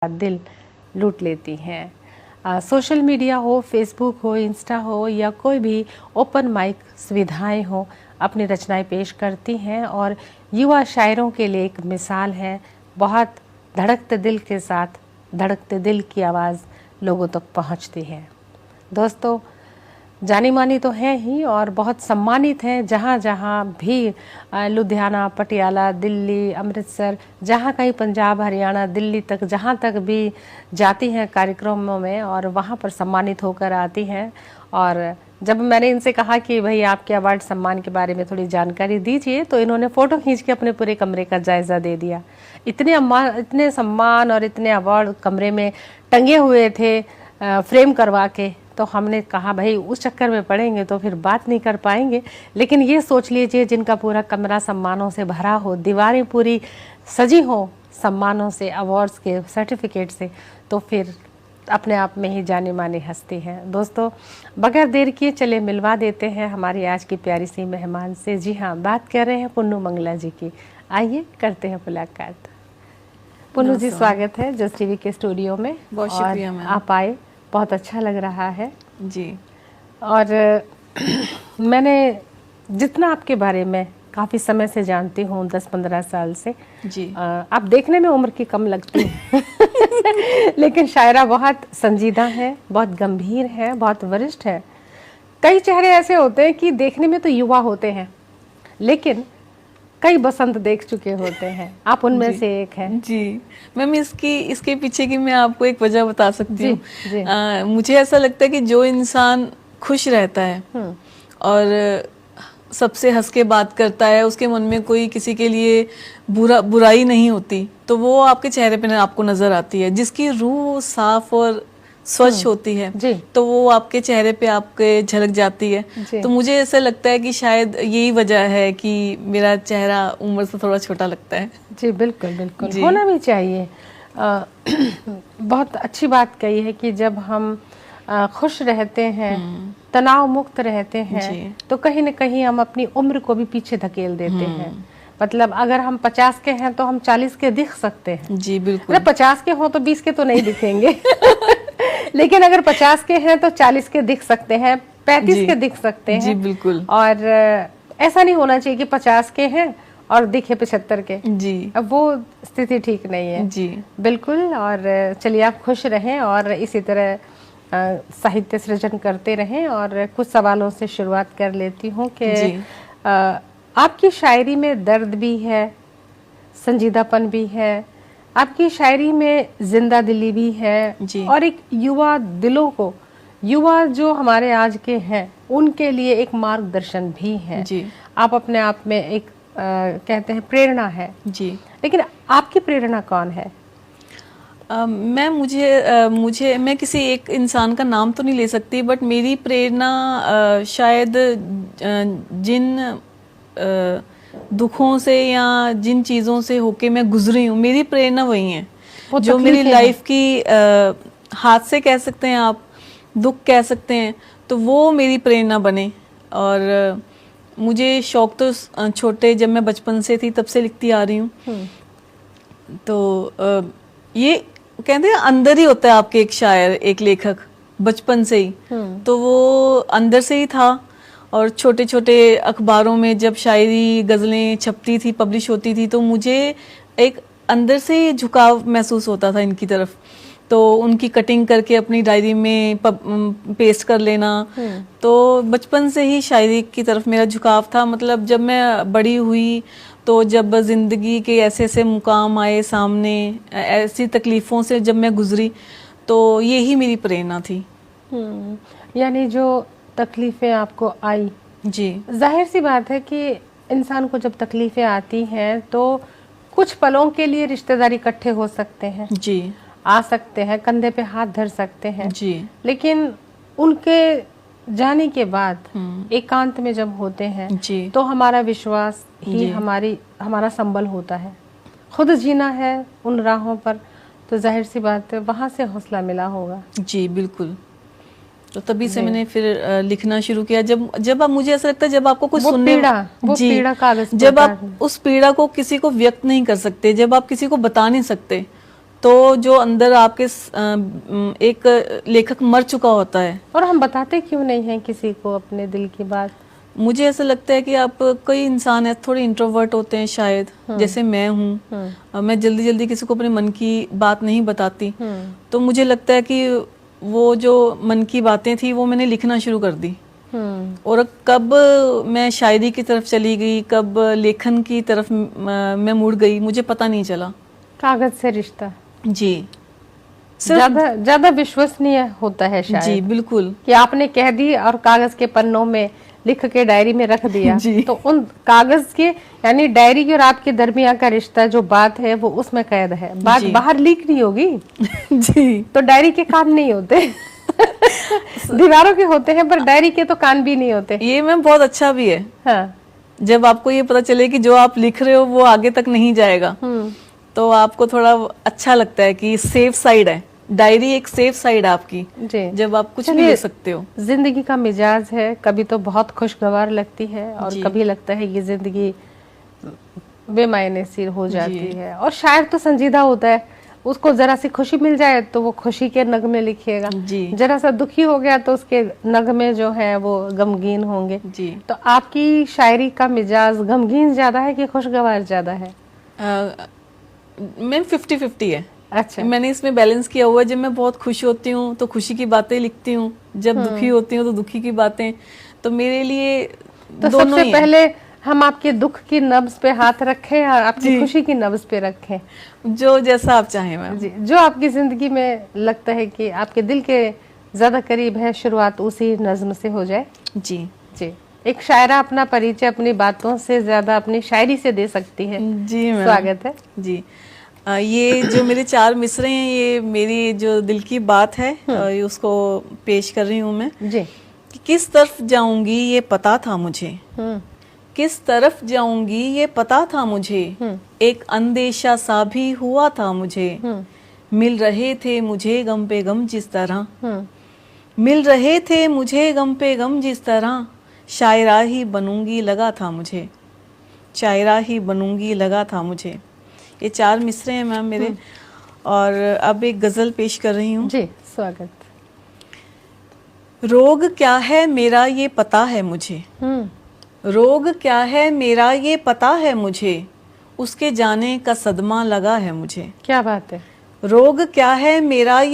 दिल लूट लेती हैं। सोशल मीडिया हो, फेसबुक हो, इंस्टा हो या कोई भी ओपन माइक सुविधाएं हो, अपनी रचनाएं पेश करती हैं और युवा शायरों के लिए एक मिसाल है। बहुत धड़कते दिल के साथ धड़कते दिल की आवाज़ लोगों तक पहुंचती है। दोस्तों, जानी मानी तो हैं ही और बहुत सम्मानित हैं। जहाँ जहाँ भी लुधियाना, पटियाला, दिल्ली, अमृतसर, जहाँ कहीं पंजाब, हरियाणा, दिल्ली तक जहाँ तक भी जाती हैं कार्यक्रमों में और वहाँ पर सम्मानित होकर आती हैं। और जब मैंने इनसे कहा कि भाई आपके अवार्ड सम्मान के बारे में थोड़ी जानकारी दीजिए, तो इन्होंने फ़ोटो खींच के अपने पूरे कमरे का जायज़ा दे दिया। इतने सम्मान और इतने अवार्ड कमरे में टंगे हुए थे फ्रेम करवा के। तो हमने कहा भाई उस चक्कर में पड़ेंगे तो फिर बात नहीं कर पाएंगे। लेकिन ये सोच लीजिए, जिनका पूरा कमरा सम्मानों से भरा हो, दीवारें पूरी सजी हो सम्मानों से, अवार्ड्स के, सर्टिफिकेट से, तो फिर अपने आप में ही जानी मानी हस्ती है। दोस्तों, बगैर देर किए चले मिलवा देते हैं हमारी आज की प्यारी सी मेहमान से। जी हाँ, बात कर रहे हैं पुन्नू मंगला जी की। आइए करते हैं मुलाकात। पुन्नू जी, स्वागत है जस टीवी के स्टूडियो में। बहुत शुक्रिया मैम। आप आए, बहुत अच्छा लग रहा है जी। और मैंने जितना आपके बारे में काफ़ी समय से जानती हूँ, 10-15 साल से जी। आप देखने में उम्र की कम लगती हैं लेकिन शायरा बहुत संजीदा है, बहुत गंभीर है, बहुत वरिष्ठ है। कई चेहरे ऐसे होते हैं कि देखने में तो युवा होते हैं लेकिन कई बसंत देख चुके होते हैं। आप उनमें से एक हैं। जी मैम, इसके पीछे की मैं आपको एक वजह बता सकती हूँ। मुझे ऐसा लगता है कि जो इंसान खुश रहता है और सबसे हंस के बात करता है, उसके मन में कोई किसी के लिए बुराई नहीं होती, तो वो आपके चेहरे पे आपको नजर आती है। जिसकी रूह साफ और स्वच्छ होती है तो वो आपके चेहरे पे आपके झलक जाती है। तो मुझे ऐसा लगता है कि शायद यही वजह है कि मेरा चेहरा उम्र से थोड़ा छोटा लगता है। जी बिल्कुल बिल्कुल, होना भी चाहिए। बहुत अच्छी बात कही है कि जब हम खुश रहते हैं, तनाव मुक्त रहते हैं, तो कहीं न कहीं हम अपनी उम्र को भी पीछे धकेल देते हैं। मतलब अगर हम 50 के हैं तो हम 40 के दिख सकते हैं। जी बिल्कुल। 50 के हो तो 20 के तो नहीं दिखेंगे लेकिन अगर 50 के हैं तो 40 के दिख सकते हैं, 35 के दिख सकते हैं। जी बिल्कुल। और ऐसा नहीं होना चाहिए कि 50 के हैं और दिखे 75 के। जी, अब वो स्थिति ठीक नहीं है। जी बिल्कुल। और चलिए, आप खुश रहें और इसी तरह साहित्य सृजन करते रहें। और कुछ सवालों से शुरुआत कर लेती हूँ कि आपकी शायरी में दर्द भी है, संजीदापन भी है, आपकी शायरी में जिंदा दिली भी है और एक युवा दिलों को, युवा जो हमारे आज के हैं उनके लिए एक मार्गदर्शन भी है। आप अपने आप में एक कहते हैं प्रेरणा है। जी, लेकिन आपकी प्रेरणा कौन है? मैं किसी एक इंसान का नाम तो नहीं ले सकती, बट मेरी प्रेरणा शायद जिन दुखों से या जिन चीज़ों से होके मैं गुजरी हूँ, मेरी प्रेरणा वही है। जो मेरी लाइफ की हादसे कह सकते हैं आप, दुख कह सकते हैं, तो वो मेरी प्रेरणा बने। और मुझे शौक तो छोटे, जब मैं बचपन से थी तब से लिखती आ रही हूँ। तो ये कहते हैं अंदर ही होता है आपके एक शायर, एक लेखक, बचपन से ही। तो वो अंदर से ही था। और छोटे छोटे अखबारों में जब शायरी, गज़लें छपती थी, पब्लिश होती थी, तो मुझे एक अंदर से ही झुकाव महसूस होता था इनकी तरफ। तो उनकी कटिंग करके अपनी डायरी में पेस्ट कर लेना। तो बचपन से ही शायरी की तरफ मेरा झुकाव था। मतलब जब मैं बड़ी हुई तो जब ज़िंदगी के ऐसे ऐसे मुकाम आए सामने, ऐसी तकलीफ़ों से जब मैं गुजरी, तो यही मेरी प्रेरणा थी। यानी जो तकलीफ़ें आपको आई, जी, जाहिर सी बात है कि इंसान को जब तकलीफ़ें आती हैं तो कुछ पलों के लिए रिश्तेदार इकट्ठे हो सकते हैं, जी, आ सकते हैं, कंधे पे हाथ धर सकते हैं, जी, लेकिन उनके जाने के बाद एकांत में जब होते हैं, जी, तो हमारा विश्वास ही हमारा संबल होता है। खुद जीना है उन राहों पर, तो जाहिर सी बात है वहाँ से हौसला मिला होगा। जी बिल्कुल। तो तभी से मैंने फिर लिखना शुरू किया। जब आप, मुझे ऐसा लगता है जब आपको कुछ सुनने, वो पीड़ा कागज, जब आप उस पीड़ा को किसी को व्यक्त नहीं कर सकते, जब आप किसी को बता नहीं सकते, तो जो अंदर आपके एक लेखक मर चुका होता है। और हम बताते क्यों नहीं हैं किसी को अपने दिल की बात? मुझे ऐसा लगता है कि आप, कई इंसान है थोड़े इंट्रोवर्ट होते हैं शायद, जैसे मैं हूँ, मैं जल्दी जल्दी किसी को अपने मन की बात नहीं बताती। तो मुझे लगता है कि वो जो मन की बातें थी वो मैंने लिखना शुरू कर दी। और कब मैं शायरी की तरफ चली गई, कब लेखन की तरफ मैं मुड़ गई, मुझे पता नहीं चला। कागज से रिश्ता जी, ज्यादा विश्वसनीय होता है शायद। जी बिल्कुल, कि आपने कह दी और कागज के पन्नों में लिख के डायरी में रख दिया। जी। तो उन कागज के यानी डायरी के और आपके दरमियान का रिश्ता जो बात है वो उसमें कैद है, बात बाहर लीक नहीं होगी। जी, तो डायरी के कान नहीं होते। दीवारों के होते हैं पर डायरी के तो कान भी नहीं होते। ये मैम बहुत अच्छा भी है। हाँ। जब आपको ये पता चले कि जो आप लिख रहे हो वो आगे तक नहीं जाएगा, तो आपको थोड़ा अच्छा लगता है कि सेफ साइड है। डायरी एक सेफ साइड है आपकी, जी। जब आप कुछ भी लिख सकते हो। जिंदगी का मिजाज है, कभी तो बहुत खुशगवार लगती है और कभी लगता है ये जिंदगी बेमायने सी हो जाती है। और शायर तो संजीदा होता है, उसको जरा सी खुशी मिल जाए तो वो खुशी के नगमे लिखेगा, जरा सा दुखी हो गया तो उसके नगमे जो है वो गमगीन होंगे। जी। तो आपकी शायरी का मिजाज गमगीन ज्यादा है कि खुशगवार ज्यादा है? मैम 50-50 है। अच्छा। मैंने इसमें बैलेंस किया हुआ है। जब मैं बहुत खुश होती हूँ तो खुशी की बातें लिखती हूँ, जब दुखी होती हूँ तो दुखी की बातें। तो मेरे लिए तो दोनों सबसे ही पहले हम आपके दुख की नब्ज पे हाथ रखें और आपकी खुशी की नब्ज पे रखें, जो जैसा आप चाहें मैम। जी। जो आपकी जिंदगी में लगता है कि आपके दिल के ज्यादा करीब है, शुरुआत उसी नज्म से हो जाए। जी जी। एक शायरा अपना परिचय अपनी बातों से ज्यादा अपनी शायरी से दे सकती है। जी मैम, स्वागत है। जी। ये जो मेरे 4 मिसरे हैं, ये मेरी जो दिल की बात है, उसको पेश कर रही हूँ मैं। जी। कि किस तरफ जाऊंगी ये पता था मुझे, किस तरफ जाऊंगी ये पता था मुझे, एक अंदेशा सा भी हुआ था मुझे। मिल रहे थे मुझे गम पे गम जिस तरह, मिल रहे थे मुझे गम पे गम जिस तरह, शायरा ही बनूंगी लगा था मुझे, शायरा ही बनूंगी लगा था मुझे। ये 4 मिसरे हैं मैम मेरे। और अब एक गजल पेश कर रही हूँ। जी, स्वागत। रोग क्या है मेरा ये पता है मुझे, रोग क्या है मेरा ये पता है मुझे, उसके जाने का सदमा लगा है मुझे। क्या बात है। रोग क्या है मेरा ये